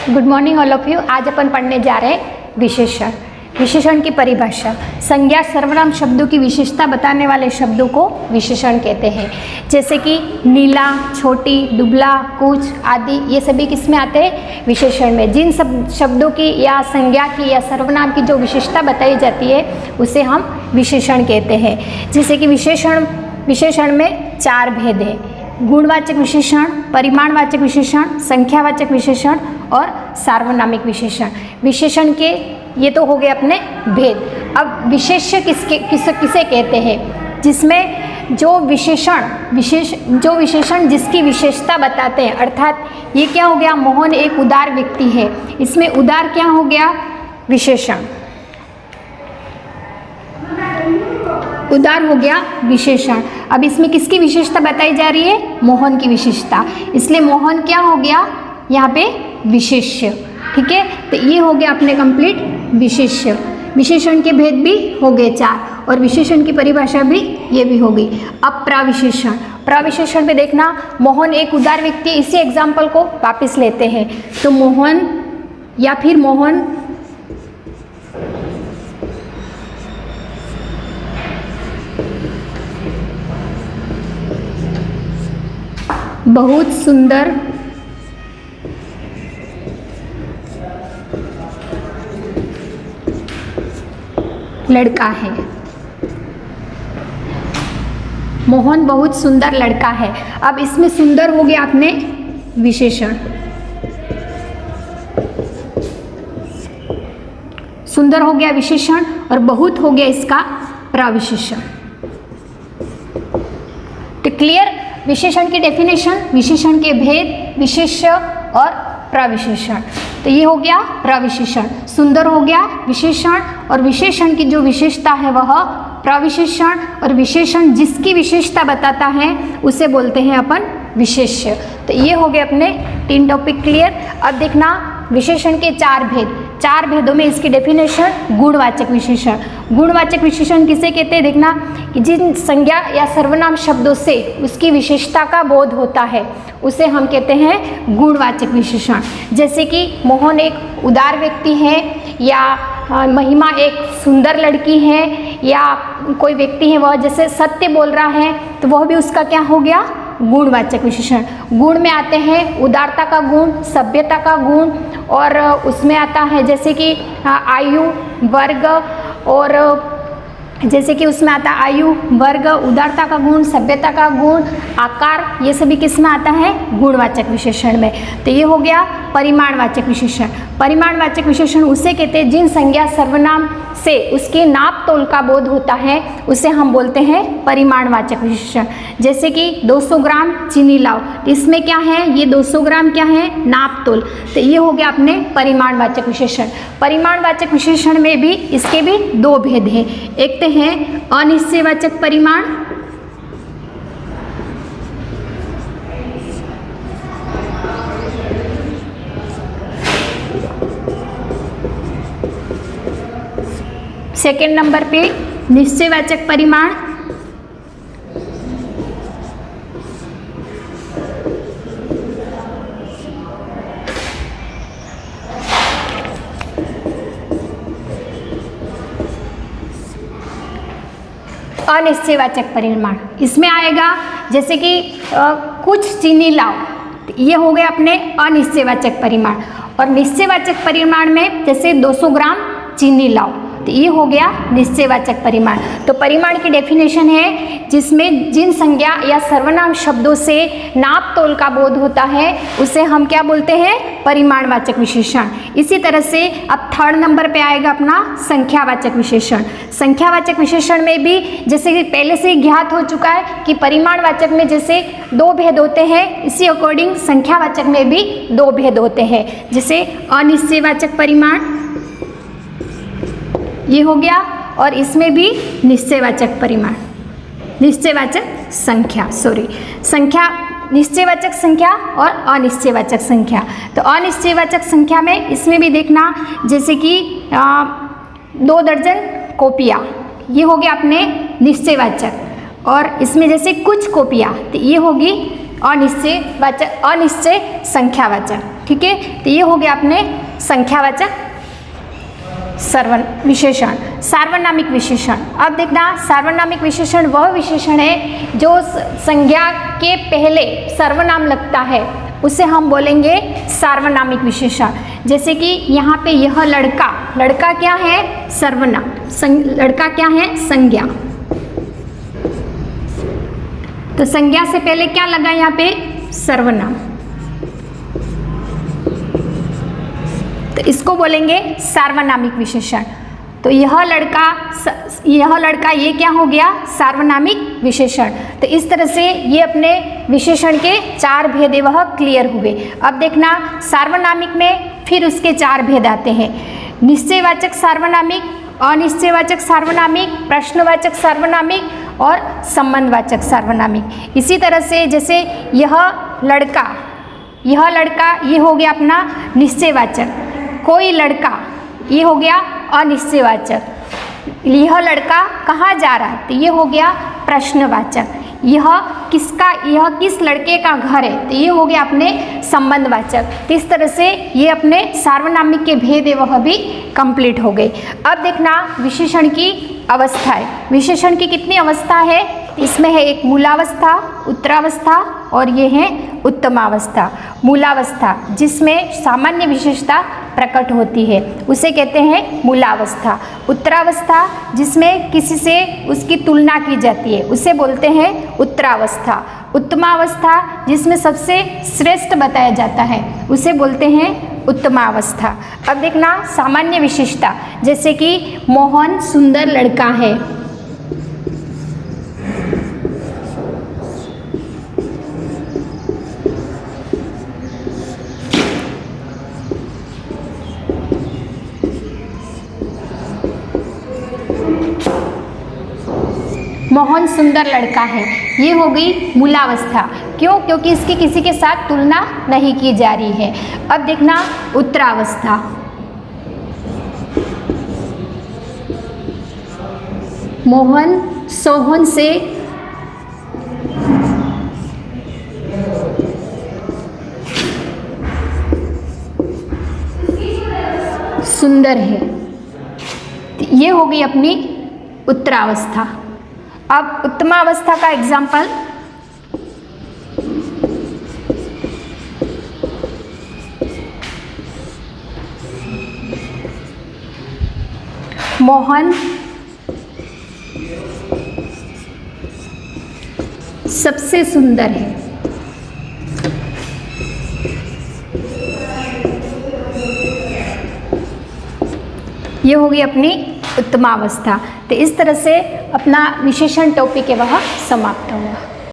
Good morning all of you. आज अपन पढ़ने जा रहे हैं विशेषण। विशेषण की परिभाषा। संज्ञा सर्वनाम शब्दों की विशेषता बताने वाले शब्दों को विशेषण कहते हैं। जैसे कि नीला, छोटी, दुबला, कूच आदि, ये सभी किस में आते हैं? विशेषण में। जिन सब शब्दों की या संज्ञा की या सर्वनाम की जो विशेषता बताई जाती है उसे हम विशेषण कहते हैं। जैसे कि विशेषण में चार भेद है: गुणवाचक विशेषण, परिमाणवाचक विशेषण, संख्यावाचक विशेषण और सार्वनामिक विशेषण। विशेषण के ये तो हो गए अपने भेद। अब विशेष्य किसे कहते हैं? जिसमें जो विशेषण जिसकी विशेषता बताते हैं। अर्थात ये क्या हो गया? मोहन एक उदार व्यक्ति है, इसमें उदार क्या हो गया? विशेषण। उदार हो गया विशेषण। अब इसमें किसकी विशेषता बताई जा रही है? मोहन की विशेषता, इसलिए मोहन क्या हो गया यहाँ पे? विशेष्य। ठीक है, तो ये हो गया अपने कंप्लीट विशेष्य। विशेषण के भेद भी हो गए चार और विशेषण की परिभाषा भी ये भी हो गई। अब प्रविशेषण। प्रविशेषण पे देखना, मोहन एक उदार व्यक्ति, इसी एग्जाम्पल को वापस लेते हैं। तो मोहन या फिर मोहन बहुत सुंदर लड़का है। मोहन बहुत सुंदर लड़का है। अब इसमें सुंदर हो गया अपने विशेषण। सुंदर हो गया विशेषण और बहुत हो गया इसका प्रविशेषण। तो क्लियर? विशेषण की डेफिनेशन, विशेषण के भेद, विशेष्य और प्रविशेषण। तो ये हो गया प्रविशेषण। सुंदर हो गया विशेषण और विशेषण की जो विशेषता है वह प्रविशेषण, और विशेषण जिसकी विशेषता बताता है उसे बोलते हैं अपन विशेष्य। तो ये हो गए अपने तीन टॉपिक क्लियर। अब देखना विशेषण के चार भेद। चार भेदों में इसकी डेफिनेशन, गुणवाचक विशेषण। गुणवाचक विशेषण किसे कहते हैं? देखना कि जिन संज्ञा या सर्वनाम शब्दों से उसकी विशेषता का बोध होता है उसे हम कहते हैं गुणवाचक विशेषण। जैसे कि मोहन एक उदार व्यक्ति है, या महिमा एक सुंदर लड़की है, या कोई व्यक्ति है वह जैसे सत्य बोल रहा है, तो वह भी उसका क्या हो गया? गुणवाचक विशेषण। गुण में आते हैं उदारता का गुण, सभ्यता का गुण, और उसमें आता है जैसे कि आयु, वर्ग, और जैसे कि उसमें आता है आयु, वर्ग, उदारता का गुण, सभ्यता का गुण, आकार, ये सभी किस में आता है? गुणवाचक विशेषण में। तो ये हो गया परिमाणवाचक विशेषण। परिमाणवाचक विशेषण उसे कहते हैं जिन संज्ञा सर्वनाम से उसके नाप तोल का बोध होता है उसे हम बोलते हैं परिमाणवाचक विशेषण। जैसे कि 200 ग्राम चीनी लाओ, इसमें क्या है? ये 200 ग्राम क्या है? नाप तोल। तो ये हो गया अपने परिमाणवाचक विशेषण। परिमाणवाचक विशेषण में भी इसके भी दो भेद हैं। एक तो है अनिश्चयवाचक परिमाण, सेकेंड नंबर पे निश्चयवाचक परिमाण, अनिश्चयवाचक परिमाण। इसमें आएगा जैसे कि कुछ चीनी लाओ, ये हो गए अपने अनिश्चयवाचक परिमाण। और निश्चयवाचक परिमाण में जैसे 200 ग्राम चीनी लाओ, तो ये हो गया निश्चयवाचक परिमाण। तो परिमाण की डेफिनेशन है जिसमें जिन संज्ञा या सर्वनाम शब्दों से नाप तोल का बोध होता है उसे हम क्या बोलते हैं? परिमाणवाचक विशेषण। इसी तरह से अब थर्ड नंबर पे आएगा अपना संख्यावाचक विशेषण। संख्यावाचक विशेषण में भी जैसे कि पहले से ही ज्ञात हो चुका है कि परिमाणवाचक में जैसे दो भेद होते हैं, इसी अकॉर्डिंग संख्यावाचक में भी दो भेद होते हैं। जैसे अनिश्चयवाचक परिमाण ये हो गया, और इसमें भी निश्चयवाचक परिमाण, निश्चयवाचक संख्या, निश्चयवाचक संख्या और अनिश्चयवाचक संख्या। तो अनिश्चयवाचक संख्या में इसमें भी देखना जैसे कि 2 दर्जन कॉपियाँ, ये हो गया अपने निश्चयवाचक, और इसमें जैसे कुछ कॉपियाँ, तो ये होगी अनिश्चय संख्यावाचक। ठीक है, तो ये हो गया अपने संख्यावाचक विशेषण। सार्वनामिक विशेषण, अब देखना सार्वनामिक विशेषण वह विशेषण है जो संज्ञा के पहले सर्वनाम लगता है, उसे हम बोलेंगे सार्वनामिक विशेषण। जैसे कि यहाँ पे यह लड़का, लड़का क्या है? सर्वनाम। लड़का क्या है? संज्ञा। तो संज्ञा से पहले क्या लगा यहाँ पे? सर्वनाम। तो इसको बोलेंगे सार्वनामिक विशेषण। तो यह लड़का ये क्या हो गया? सार्वनामिक विशेषण। तो इस तरह से ये अपने विशेषण के 4 भेद वह क्लियर हुए। अब देखना सार्वनामिक में फिर उसके 4 भेद आते हैं। निश्चयवाचक सार्वनामिक, अनिश्चयवाचक सार्वनामिक, प्रश्नवाचक सार्वनामिक और संबंधवाचक सार्वनामिक। इसी तरह से जैसे यह लड़का ये हो गया अपना निश्चयवाचक। कोई लड़का ये हो गया अनिश्चयवाचक। यह लड़का कहाँ जा रहा है? तो ये हो गया प्रश्नवाचक। यह किस लड़के का घर है? तो ये हो गया अपने संबंधवाचक। तो इस तरह से ये अपने सार्वनामिक के भेद वह भी कंप्लीट हो गए। अब देखना विशेषण की अवस्थाएं। विशेषण की कितनी अवस्था है? इसमें है एक मूलावस्था, उत्तरावस्था और ये है उत्तमावस्था। मूलावस्था जिसमें सामान्य विशेषता प्रकट होती है उसे कहते हैं मूलावस्था। उत्तरावस्था जिसमें किसी से उसकी तुलना की जाती है उसे बोलते हैं उत्तरावस्था। उत्तमावस्था जिसमें सबसे श्रेष्ठ बताया जाता है उसे बोलते हैं उत्तमावस्था। अब देखना सामान्य विशेषता, जैसे कि मोहन सुंदर लड़का है। मोहन सुंदर लड़का है, ये हो गई मूलावस्था। क्यों? क्योंकि इसकी किसी के साथ तुलना नहीं की जा रही है। अब देखना उत्तरावस्था। मोहन सोहन से सुंदर है, ये हो गई अपनी उत्तरावस्था। अब उत्तमावस्था का एग्जाम्पल, मोहन सबसे सुंदर है। ये होगी अपनी उत्तमावस्था। तो इस तरह से अपना विशेषण टॉपिक है वह समाप्त हुआ।